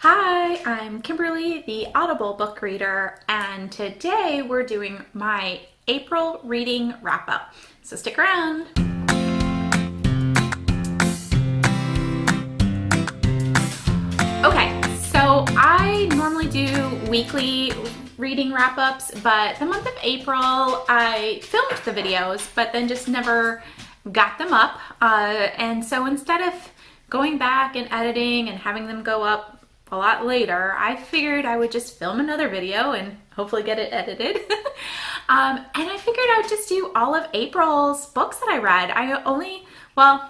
Hi, I'm Kimberly, the Audible book reader, and today we're doing my April reading wrap-up. So stick around. Okay, so I normally do weekly reading wrap-ups, but the month of April I filmed the videos, but then just never got them up. And so instead of going back and editing and having them go up a lot later, I figured I would just film another video and hopefully get it edited. And I figured I would just do all of April's books that I read. I'm proud.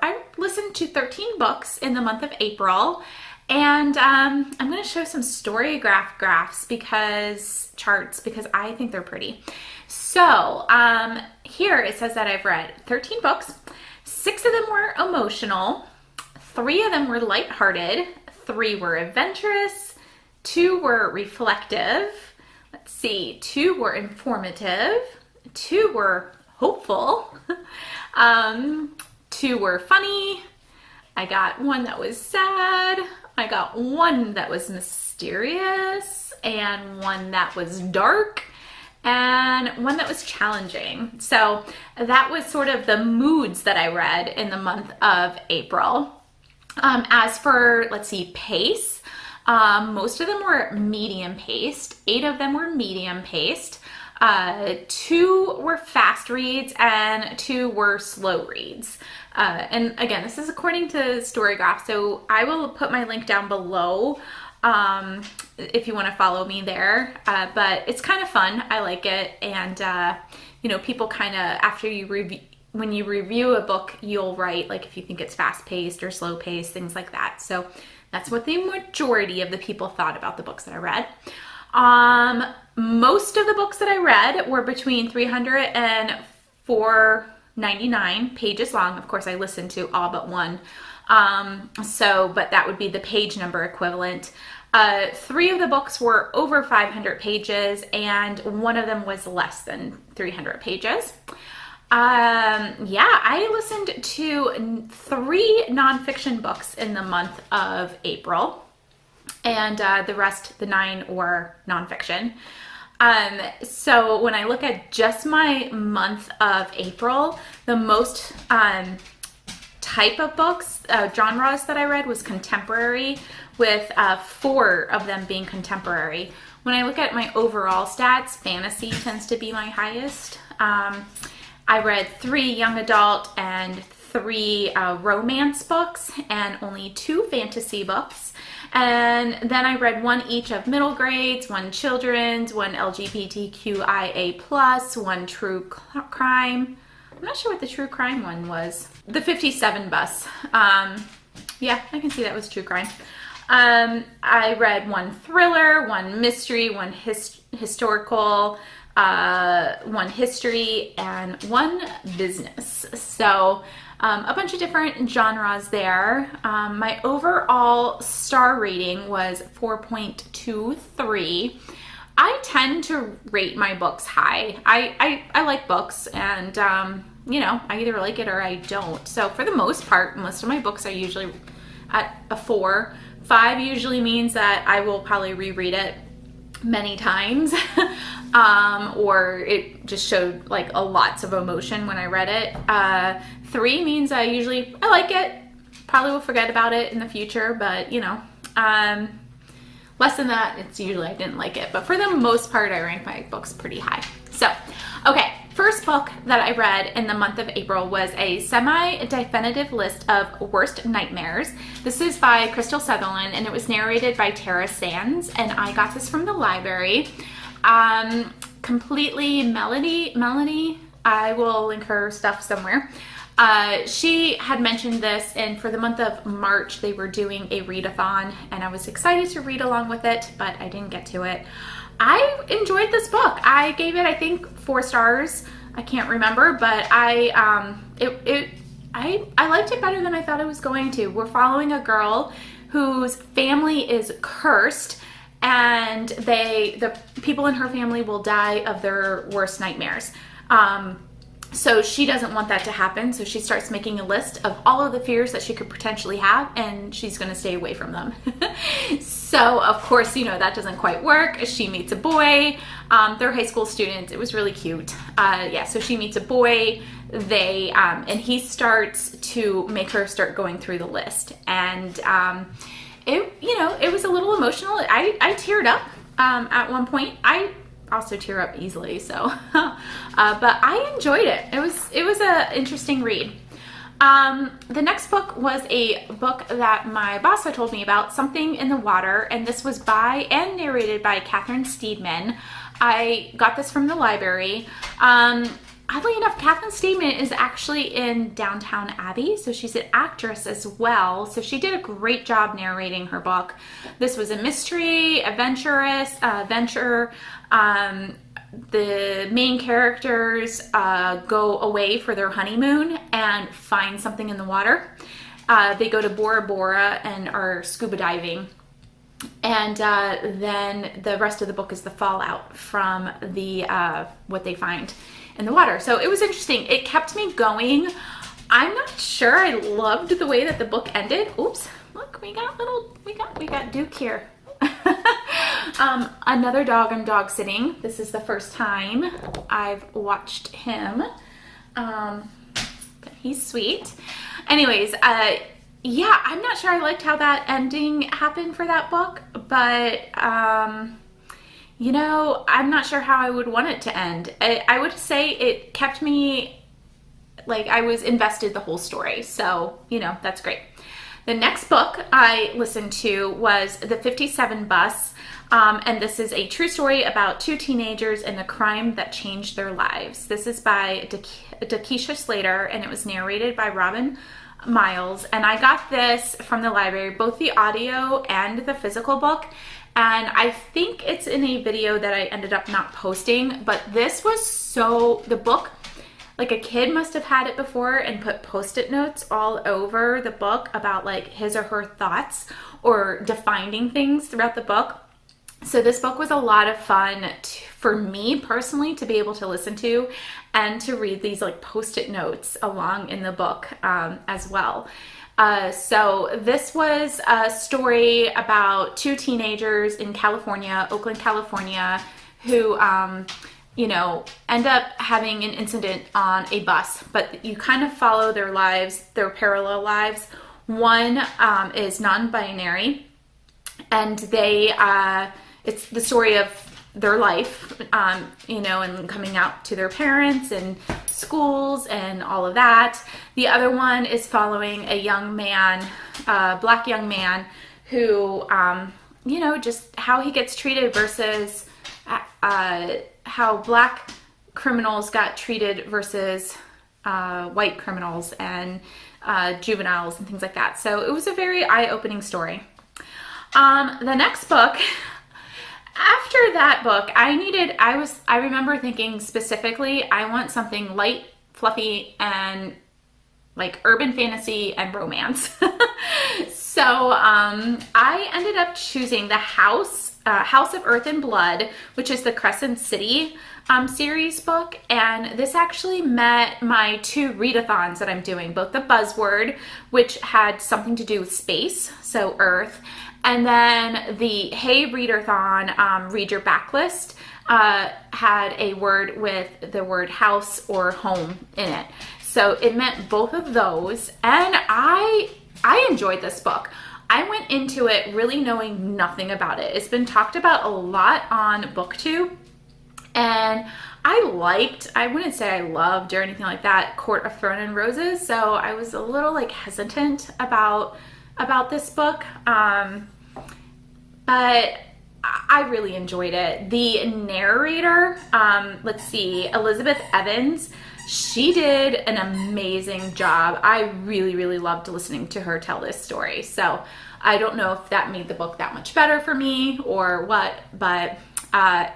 I listened to 13 books in the month of April, and I'm going to show some storygraph graphs charts because I think they're pretty. So here it says that I've read 13 books. 6 of them were emotional. 3 of them were lighthearted, 3 were adventurous, 2 were reflective, 2 were informative, 2 were hopeful, 2 were funny, I got 1 that was sad, I got 1 that was mysterious, and 1 that was dark, and 1 that was challenging. So that was sort of the moods that I read in the month of April. As for, pace, most of them were medium paced. 8 of them were medium paced. 2 were fast reads and 2 were slow reads. And again, this is according to Storygraph, so I will put my link down below if you want to follow me there. But it's kind of fun. I like it. And, people kind of, after you when you review a book, you'll write like if you think it's fast-paced or slow-paced, things like that. So that's what the majority of the people thought about the books that I read. Most of the books that I read were between 300 and 499 pages long. Of course, I listened to all but 1. But that would be the page number equivalent. 3 of the books were over 500 pages, and 1 of them was less than 300 pages. I listened to 3 nonfiction books in the month of April, and the rest, the 9, were nonfiction. So when I look at just my month of April, the most type of books, genres that I read was contemporary, with 4 of them being contemporary. When I look at my overall stats, fantasy tends to be my highest. I read 3 young adult and 3 romance books and only 2 fantasy books. And then I read 1 each of middle grades, 1 children's, 1 LGBTQIA+, 1 true crime. I'm not sure what the true crime one was. The 57 Bus. Yeah, I can see that was true crime. I read 1 thriller, 1 mystery, 1 historical, 1 history, and 1 business. So a bunch of different genres there. My overall star rating was 4.23. I tend to rate my books high. I like books, and I either like it or I don't. So for the most part, most of my books are usually at a 4. 5 usually means that I will probably reread it many times. Or it just showed like lots of emotion when I read it. 3 means I like it, probably will forget about it in the future, but less than that, it's usually I didn't like it. But for the most part, I rank my books pretty high. So, okay, first book that I read in the month of April was a semi-definitive list of worst nightmares. This is by Krystal Sutherland, and it was narrated by Tara Sands, and I got this from the library. Completely Melanie, I will link her stuff somewhere. She had mentioned this, and for the month of March, they were doing a readathon, and I was excited to read along with it, but I didn't get to it. I enjoyed this book. I gave it, I think, 4 stars. I can't remember, but I liked it better than I thought I was going to. We're following a girl whose family is cursed, and the people in her family will die of their worst nightmares. So she doesn't want that to happen. So she starts making a list of all of the fears that she could potentially have, and she's going to stay away from them. So of course, you know, that doesn't quite work. She meets a boy. They're high school students. It was really cute. Yeah, so she meets a boy. And he starts to make her start going through the list. And it was a little emotional. I teared up at one point. I also tear up easily, so but I enjoyed it. It was a interesting read. The next book was a book that my boss had told me about, Something in the Water, and this was by and narrated by Steadman. I got this from the library. Oddly enough, Steadman is actually in Downton Abbey, so she's an actress as well. So she did a great job narrating her book. This was a mystery, adventure. The main characters go away for their honeymoon and find something in the water. They go to Bora Bora and are scuba diving. And then the rest of the book is the fallout from the what they find in the water. So it was interesting. It kept me going. I'm not sure I loved the way that the book ended. Oops, look, we got Duke here. Another dog I'm dog sitting. This is the first time I've watched him. But he's sweet. Anyways, yeah, I'm not sure I liked how that ending happened for that book, but you know, I'm not sure how I would want it to end. I would say it kept me, like, I was invested the whole story. So, you know, that's great. The next book I listened to was The 57 Bus. And this is a true story about two teenagers and the crime that changed their lives. This is by Dashka Slater, and it was narrated by Robin Miles. And I got this from the library, both the audio and the physical book. And I think it's in a video that I ended up not posting, but this was the book, like a kid must have had it before and put Post-it notes all over the book about like his or her thoughts or defining things throughout the book. So this book was a lot of fun for me personally to be able to listen to and to read these like Post-it notes along in the book as well. So this was a story about two teenagers in California, Oakland, California, who, you know, end up having an incident on a bus, but you kind of follow their lives, their parallel lives. One is non-binary, and it's the story of their life, you know, and coming out to their parents and schools and all of that. The other one is following a young man, black young man who, you know, just how he gets treated versus how black criminals got treated versus white criminals and juveniles and things like that. So it was a very eye-opening story. The next book, after that book, I remember thinking specifically, I want something light, fluffy, and like urban fantasy and romance. So I ended up choosing the House of Earth and Blood, which is the Crescent City series book. And this actually met my two readathons that I'm doing, both the Buzzword, which had something to do with space, so Earth, and then the Hey Readathon, Read Your Backlist, had a word with the word house or home in it. So it meant both of those, and I enjoyed this book. I went into it really knowing nothing about it. It's been talked about a lot on BookTube, and I wouldn't say I loved or anything like that, Court of Thorn and Roses, so I was a little like hesitant about this book, but I really enjoyed it. The narrator, let's see, Elizabeth Evans, she did an amazing job. I really, really loved listening to her tell this story. So I don't know if that made the book that much better for me or what, but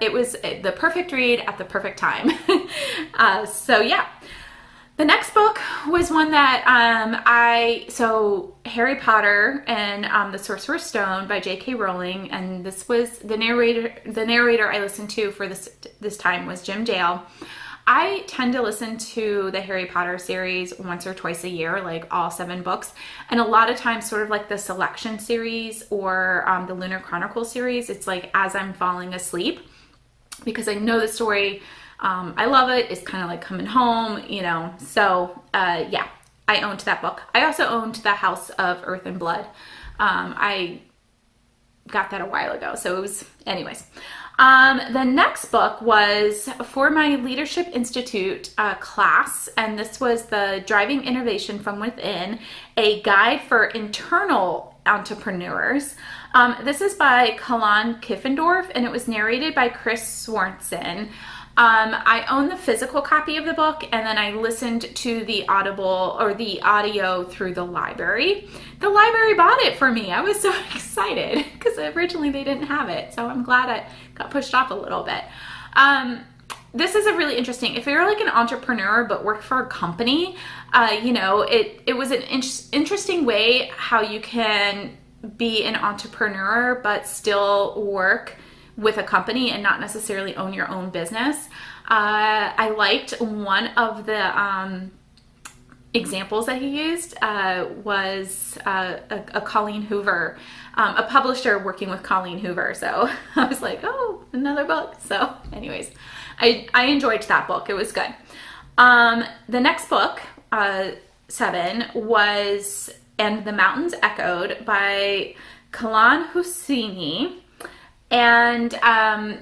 it was the perfect read at the perfect time. So yeah. The next book was one that Harry Potter and the Sorcerer's Stone by J.K. Rowling, and this was the narrator I listened to for this time was Jim Dale. I tend to listen to the Harry Potter series once or twice a year, like all 7 books. And a lot of times, sort of like the Selection series or the Lunar Chronicle series, it's like as I'm falling asleep, because I know the story. I love it. It's kind of like coming home, you know. So yeah, I owned that book. I also owned The House of Earth and Blood. I got that a while ago. So it was, anyways. The next book was for my Leadership Institute class, and this was the Driving Innovation from Within, a guide for internal entrepreneurs. This is by Kaihan Krippendorff, and it was narrated by Sorensen. I own the physical copy of the book, and then I listened to the audio through the library. The library bought it for me. I was so excited because originally they didn't have it. So I'm glad it got pushed off a little bit. This is a really interesting, if you're like an entrepreneur but work for a company, you know, it was an interesting way how you can be an entrepreneur but still work with a company and not necessarily own your own business. I liked one of the examples that he used was a Colleen Hoover, a publisher working with Colleen Hoover. So I was like, oh, another book. So anyways, I enjoyed that book. It was good. The next book, 7, was And the Mountains Echoed by Khaled Hosseini. And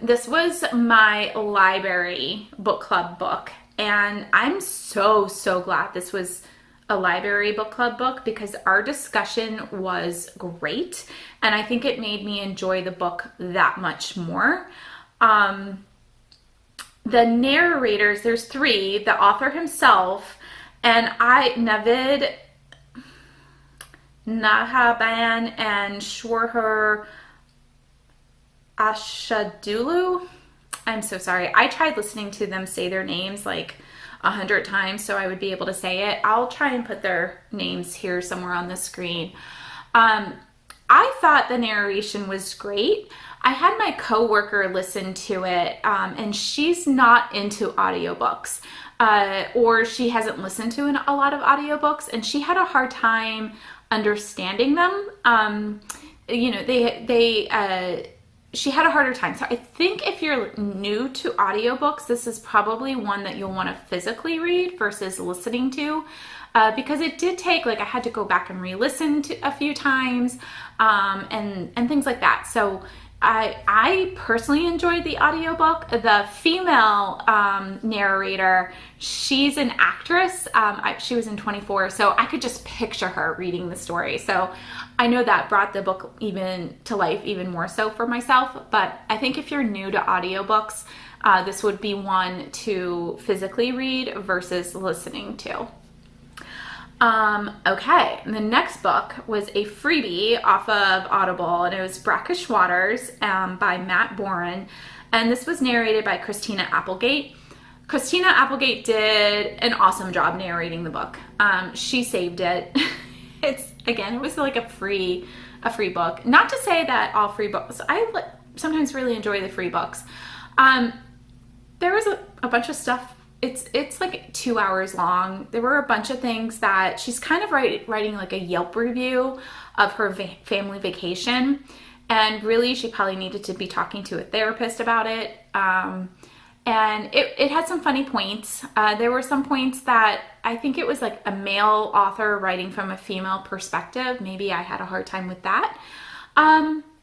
this was my library book club book. And I'm so glad this was a library book club book because our discussion was great. And I think it made me enjoy the book that much more. The narrators, there's 3, the author himself, and Navid, Negahban, and Shohreh, Aghdashloo. I'm so sorry. I tried listening to them say their names like 100 times so I would be able to say it. I'll try and put their names here somewhere on the screen. I thought the narration was great. I had my coworker listen to it, and she's not into audiobooks, or she hasn't listened to a lot of audiobooks, and she had a hard time understanding them. You know, she had a harder time. So I think if you're new to audiobooks, this is probably one that you'll want to physically read versus listening to, because it did take, like, I had to go back and re-listen to a few times, and things like that. So I personally enjoyed the audiobook. The female narrator, she's an actress. She was in 24, so I could just picture her reading the story. So I know that brought the book even to life even more so for myself. But I think if you're new to audiobooks, this would be one to physically read versus listening to. Okay, the next book was a freebie off of Audible, and it was Brackish Waters by Matt Boren, and this was narrated by Christina Applegate. Christina Applegate did an awesome job narrating the book. She saved it. It was like a free book. Not to say that all free books, I sometimes really enjoy the free books. There was a bunch of stuff. It's like 2 hours long. There were a bunch of things that she's kind of writing like a Yelp review of her family vacation. And really, she probably needed to be talking to a therapist about it. And it had some funny points. There were some points that I think it was like a male author writing from a female perspective. Maybe I had a hard time with that.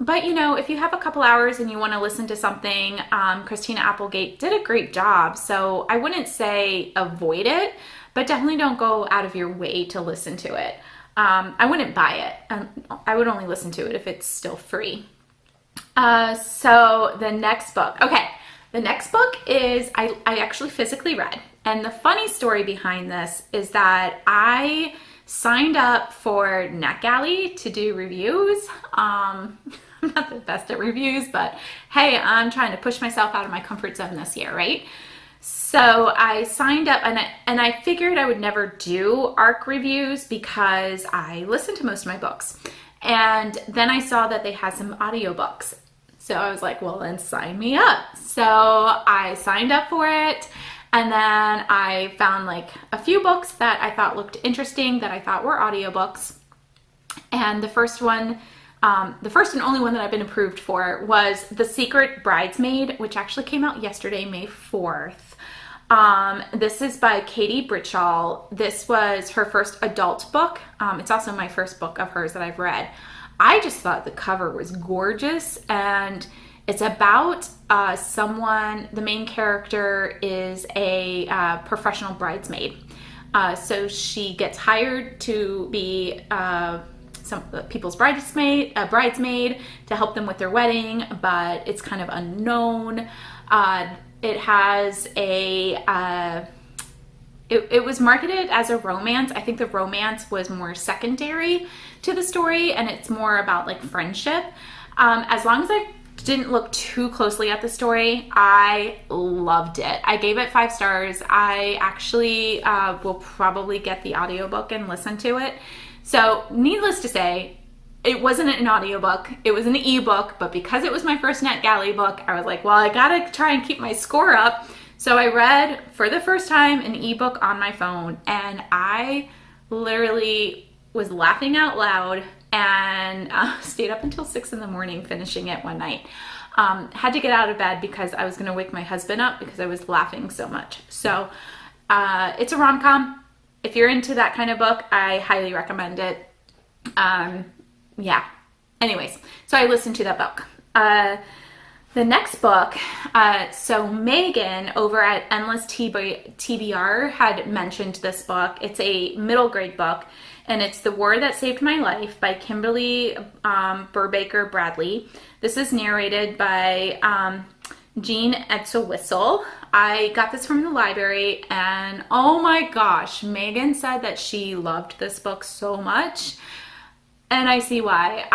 But you know, if you have a couple hours and you want to listen to something, Christina Applegate did a great job. So I wouldn't say avoid it, but definitely don't go out of your way to listen to it. I wouldn't buy it. I would only listen to it if it's still free. So the next book. Okay. The next book is, I actually physically read. And the funny story behind this is that I signed up for NetGalley to do reviews. I'm not the best at reviews, but hey, I'm trying to push myself out of my comfort zone this year, right? So I signed up, and I figured I would never do ARC reviews because I listen to most of my books. And then I saw that they had some audiobooks. So I was like, well, then sign me up. So I signed up for it. And then I found like a few books that I thought looked interesting, that I thought were audiobooks. And the first one, the first and only one that I've been approved for was The Secret Bridesmaid, which actually came out yesterday, May 4th. This is by Katie Britchall. This was her first adult book. It's also my first book of hers that I've read. I just thought the cover was gorgeous, and it's about someone, the main character is a professional bridesmaid. So she gets hired to be some people's bridesmaid to help them with their wedding, but it's kind of unknown. It has it was marketed as a romance. I think the romance was more secondary to the story, and it's more about like friendship. As long as I didn't look too closely at the story, I loved it. I gave it 5 stars. I actually will probably get the audiobook and listen to it. So needless to say, it wasn't an audiobook, it was an ebook, but because it was my first NetGalley book, I was like, well, I gotta try and keep my score up. So I read, for the first time, an ebook on my phone, and I literally was laughing out loud and stayed up until 6 in the morning finishing it one night. Had to get out of bed because I was gonna wake my husband up because I was laughing so much. So it's a rom-com. If you're into that kind of book, I highly recommend it. Yeah. Anyways, so I listened to that book. The next book, so Megan over at Endless TBR had mentioned this book. It's a middle grade book, and it's The War That Saved My Life by Kimberly Burbaker Bradley. This is narrated by Jean Edsel-Whistle. I got this from the library, and oh my gosh, Megan said that she loved this book so much. And I see why.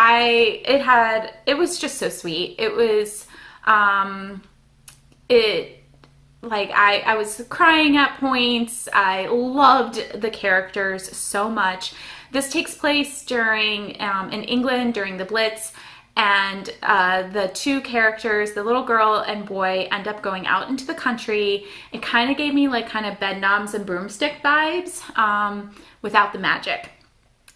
It was just so sweet. It was, I was crying at points. I loved the characters so much. This takes place during, in England during the Blitz, and the two characters, the little girl and boy, end up going out into the country. It kind of gave me like kind of bedknobs and broomstick vibes, without the magic.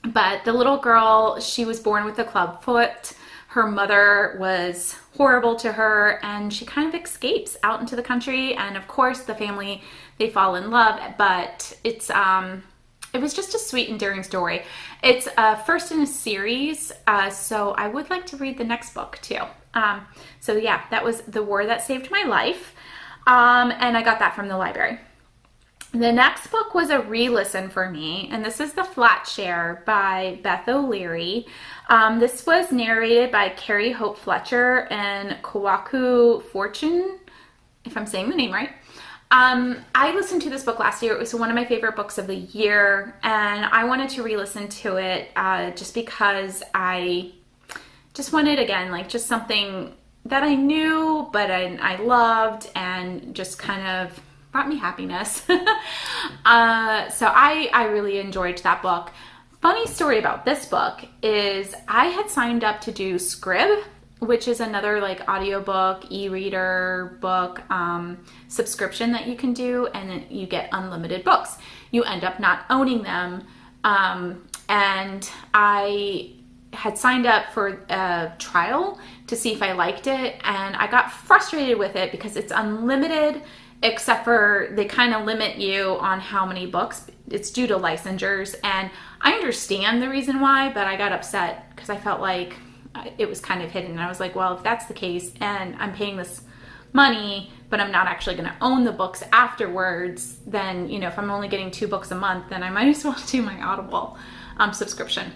But the little girl, she was born with a club foot. Her mother was horrible to her, and she kind of escapes out into the country. And of course, the family, they fall in love. But it was just a sweet, endearing story. It's first in a series, so I would like to read the next book too. So yeah, that was The War That Saved My Life, and I got that from the library. The next book was a re-listen for me, and this is The Flat Share by Beth O'Leary. This was narrated by Carrie Hope Fletcher and Kawaku Fortune, if I'm saying the name right. I listened to this book last year. It was one of my favorite books of the year, and I wanted to re-listen to it just because I just wanted, again, like just something that I knew, but I loved, and just kind of brought me happiness. So I really enjoyed that book. Funny story about this book is I had signed up to do Scrib, which is another like audiobook, e-reader book subscription that you can do, and then you get unlimited books. You end up not owning them. And I had signed up for a trial to see if I liked it, and I got frustrated with it because it's unlimited, except for they kind of limit you on how many books. It's due to licensures, and I understand the reason why, but I got upset because I felt like it was kind of hidden. And I was like, well, if that's the case and I'm paying this money, but I'm not actually going to own the books afterwards, then, you know, if I'm only getting 2 books a month, then I might as well do my Audible subscription.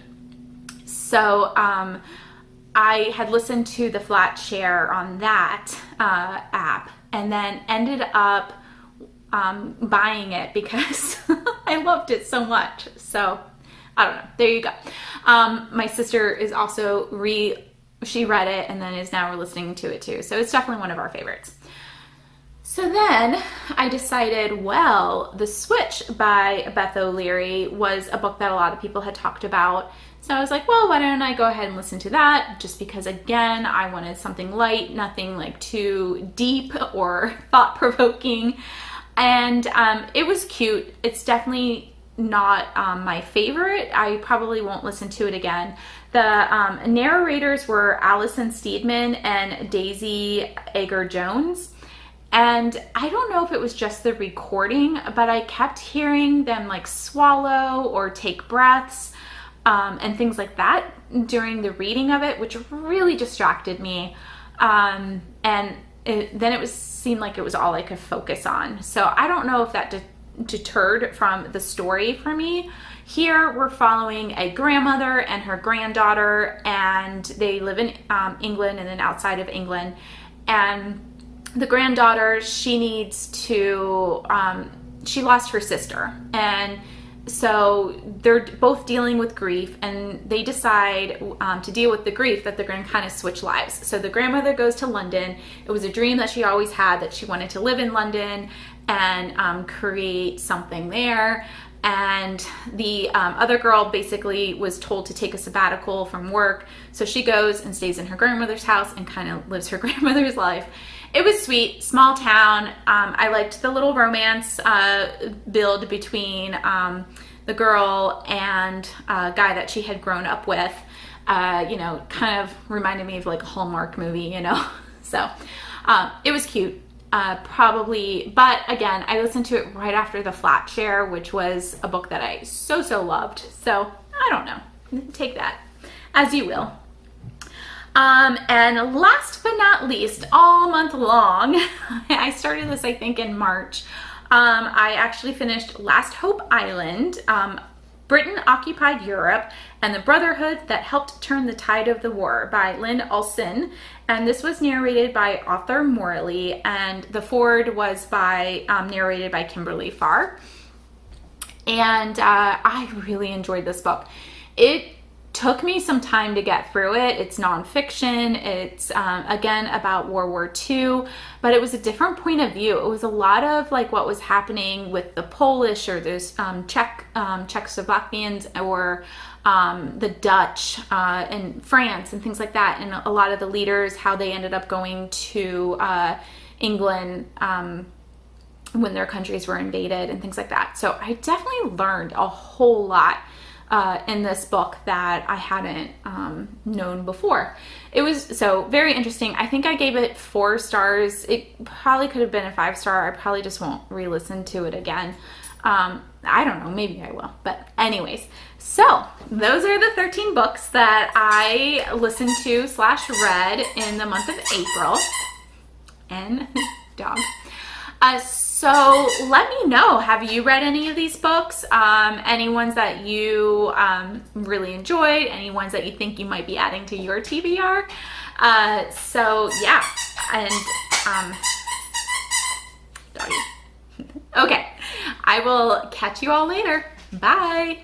So I had listened to The Flat Share on that app, and then ended up buying it because I loved it so much. So I don't know. There you go. My sister is also she read it and then is now listening to it too. So it's definitely one of our favorites. So then I decided, well, The Switch by Beth O'Leary was a book that a lot of people had talked about. So I was like, well, why don't I go ahead and listen to that? Just because, again, I wanted something light, nothing like too deep or thought-provoking. And it was cute. It's definitely not my favorite. I probably won't listen to it again. The narrators were Alison Steadman and Daisy Agar-Jones. And I don't know if it was just the recording, but I kept hearing them like swallow or take breaths and things like that during the reading of it, which really distracted me. Then it seemed like it was all I could focus on. So I don't know if that deterred from the story for me. Here we're following a grandmother and her granddaughter, and they live in England and then outside of England. And the granddaughter, she lost her sister, and so they're both dealing with grief, and they decide to deal with the grief that they're going to kind of switch lives. So the grandmother goes to London. It was a dream that she always had, that she wanted to live in London and create something there. And the other girl basically was told to take a sabbatical from work. So she goes and stays in her grandmother's house and kind of lives her grandmother's life. It was sweet, small town. I liked the little romance build between the girl and a guy that she had grown up with. Kind of reminded me of like a Hallmark movie, So it was cute. But again, I listened to it right after The Flat Share, which was a book that I so loved. So I don't know. Take that as you will. And last but not least, all month long, I started this, I think, in March. I actually finished Last Hope Island, Britain Occupied Europe, and the Brotherhood That Helped Turn the Tide of the War by Lynn Olson. And this was narrated by Arthur Morley, and the foreword was narrated by Kimberly Farr. And I really enjoyed this book. It took me some time to get through it. It's nonfiction. It's, again, about World War II, but it was a different point of view. It was a lot of like what was happening with the Polish or those Czechoslovakians or the Dutch and France and things like that. And a lot of the leaders, how they ended up going to England when their countries were invaded and things like that. So I definitely learned a whole lot in this book that I hadn't known before. It was so very interesting. I think I gave it 4 stars. It probably could have been a 5-star. I probably just won't re-listen to it again. I don't know, maybe I will. But anyways, so those are the 13 books that I listened to / read in the month of April. And dog. So let me know, have you read any of these books? Any ones that you really enjoyed? Any ones that you think you might be adding to your TBR? So yeah, and doggy. Okay, I will catch you all later. Bye.